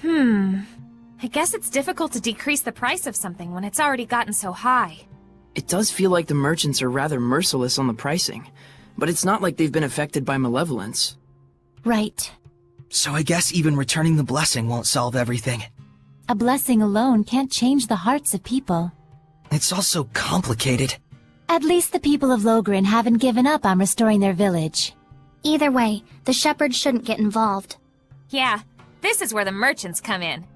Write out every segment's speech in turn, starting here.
I guess it's difficult to decrease the price of something when it's already gotten so high. It does feel like the merchants are rather merciless on the pricing, but it's not like they've been affected by malevolence. Right. So I guess even returning the blessing won't solve everything. A blessing alone can't change the hearts of people. It's also complicated. At least the people of Logren haven't given up on restoring their village. Either way, the shepherds shouldn't get involved. Yeah, this is where the merchants come in.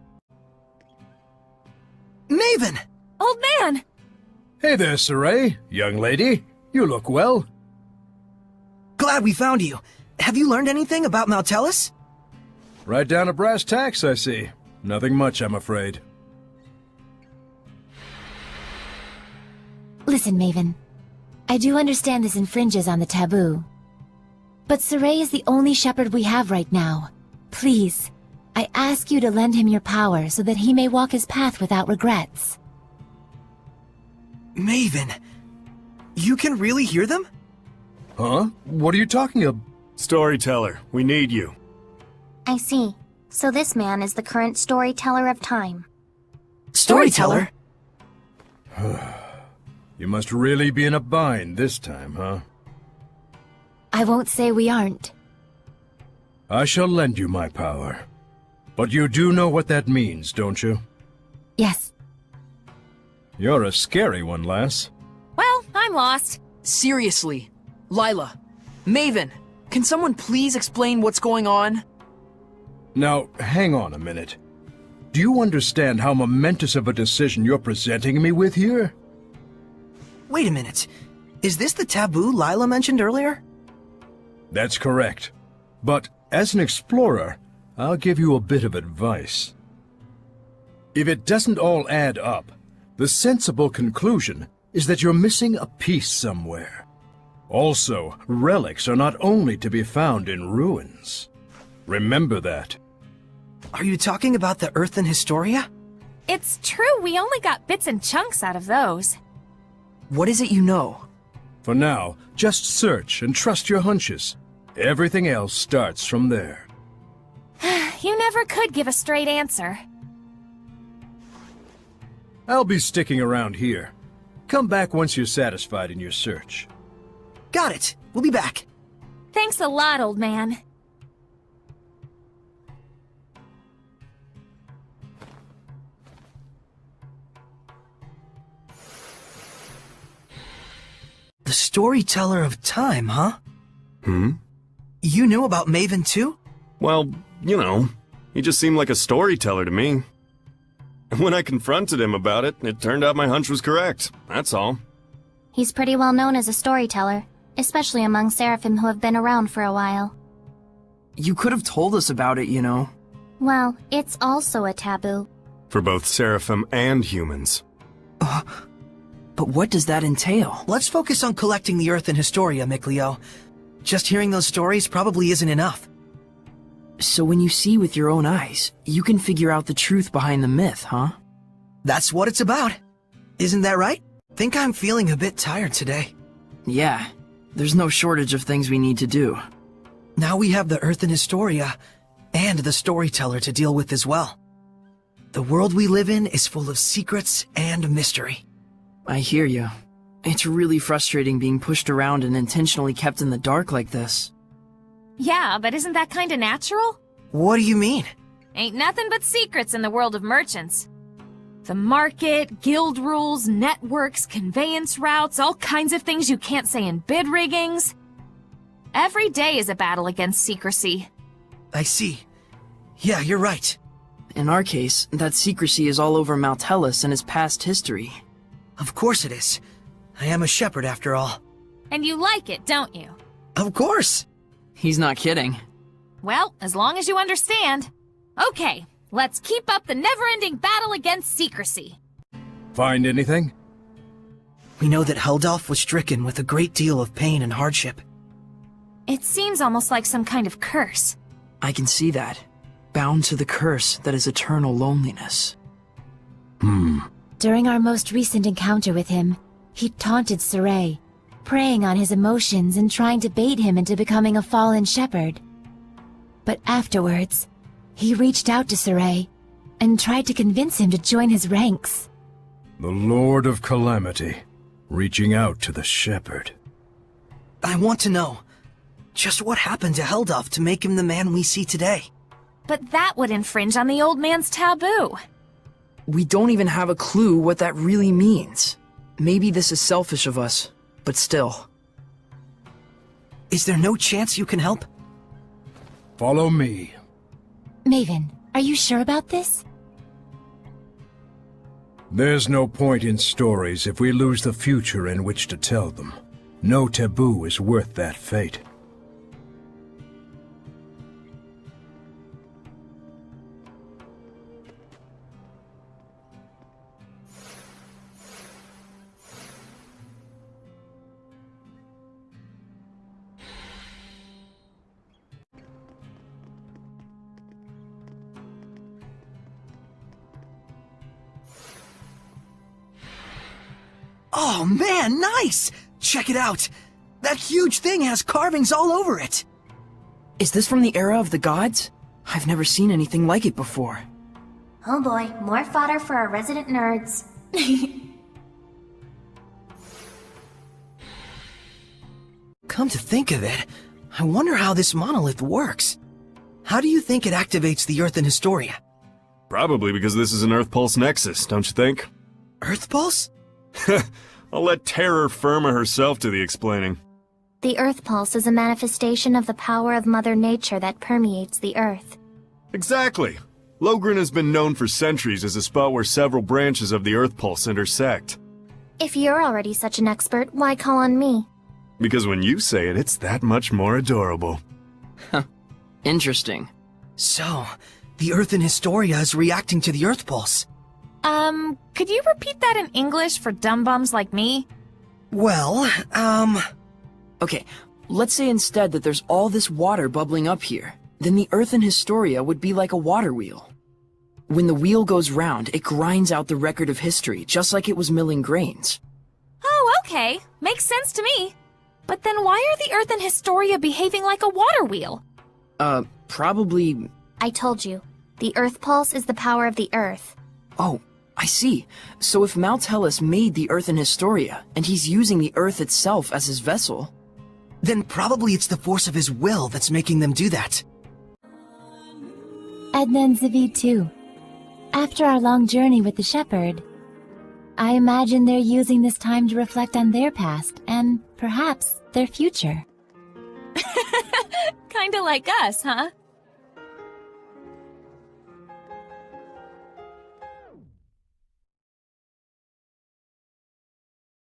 Mayvin! Old man! Hey there, Saray. Young lady. You look well. Glad we found you. Have you learned anything about Maltellus? Right down to brass tacks, I see. Nothing much, I'm afraid. Listen, Mayvin. I do understand this infringes on the taboo. But Saray is the only shepherd we have right now. Please, I ask you to lend him your power so that he may walk his path without regrets. Mayvin, you can really hear them? Huh? What are you talking about? Storyteller, we need you. I see. So this man is the current storyteller of time. Storyteller? You must really be in a bind this time, huh? I won't say we aren't. I shall lend you my power. But you do know what that means, don't you? Yes. You're a scary one, lass. Well, I'm lost. Seriously, Lila, Mayvin, can someone please explain what's going on? Now, hang on a minute. Do you understand how momentous of a decision you're presenting me with here? Wait a minute. Is this the taboo Lila mentioned earlier? That's correct. But as an explorer, I'll give you a bit of advice. If it doesn't all add up, the sensible conclusion is that you're missing a piece somewhere. Also, relics are not only to be found in ruins. Remember that. Are you talking about the Earth and Historia? It's true, we only got bits and chunks out of those. What is it you know? For now, just search and trust your hunches. Everything else starts from there. You never could give a straight answer. I'll be sticking around here. Come back once you're satisfied in your search. Got it. We'll be back. Thanks a lot, old man. The storyteller of time, huh? Hmm? You knew about Mayvin too? Well, you know, he just seemed like a storyteller to me. When I confronted him about it, it turned out my hunch was correct. That's all. He's pretty well known as a storyteller, especially among seraphim who have been around for a while. You could have told us about it, you know. Well, it's also a taboo. For both seraphim and humans. But what does that entail? Let's focus on collecting the Earth and Historia, Mikleo. Just hearing those stories probably isn't enough. So when you see with your own eyes, you can figure out the truth behind the myth, huh? That's what it's about. Isn't that right? Think I'm feeling a bit tired today. Yeah, there's no shortage of things we need to do. Now we have the Earth and Historia, and the storyteller to deal with as well. The world we live in is full of secrets and mystery. I hear you. It's really frustrating being pushed around and intentionally kept in the dark like this. Yeah, but isn't that kinda natural? What do you mean? Ain't nothing but secrets in the world of merchants. The market, guild rules, networks, conveyance routes, all kinds of things you can't say in bid riggings. Every day is a battle against secrecy. I see. Yeah, you're right. In our case, that secrecy is all over Maltellus and his past history. Of course it is. I am a shepherd after all. And you like it, don't you? Of course! He's not kidding. Well, as long as you understand. Okay, let's keep up the never-ending battle against secrecy. Find anything? We know that Heldalf was stricken with a great deal of pain and hardship. It seems almost like some kind of curse. I can see that. Bound to the curse that is eternal loneliness. During our most recent encounter with him, he taunted Saray, preying on his emotions and trying to bait him into becoming a fallen shepherd. But afterwards, he reached out to Saray and tried to convince him to join his ranks. The Lord of Calamity, reaching out to the shepherd. I want to know, just what happened to Heldolf to make him the man we see today? But that would infringe on the old man's taboo. We don't even have a clue what that really means. Maybe this is selfish of us, but still. Is there no chance you can help? Follow me. Mayvin, are you sure about this? There's no point in stories if we lose the future in which to tell them. No taboo is worth that fate. Oh man, nice! Check it out! That huge thing has carvings all over it! Is this from the era of the gods? I've never seen anything like it before. Oh boy, more fodder for our resident nerds. Come to think of it, I wonder how this monolith works. How do you think it activates the Earth in Historia? Probably because this is an Earth Pulse Nexus, don't you think? Earth Pulse? I'll let Terror Firma herself do the explaining. The Earth Pulse is a manifestation of the power of Mother Nature that permeates the Earth. Exactly. Logren has been known for centuries as a spot where several branches of the Earth Pulse intersect. If you're already such an expert, why call on me? Because when you say it, it's that much more adorable. Interesting. So, the Earth in Historia is reacting to the Earth Pulse. Could you repeat that in English for dumb bums like me? Well, Okay, let's say instead that there's all this water bubbling up here. Then the Earth in Historia would be like a water wheel. When the wheel goes round, it grinds out the record of history, just like it was milling grains. Oh, okay. Makes sense to me. But then why are the Earth and Historia behaving like a water wheel? Probably... I told you, the Earth Pulse is the power of the Earth. Oh, I see. So if Maltellus made the Earth in Historia, and he's using the Earth itself as his vessel... then probably it's the force of his will that's making them do that. Edna and Zavid too. After our long journey with the shepherd, I imagine they're using this time to reflect on their past, and perhaps their future. Kinda like us, huh?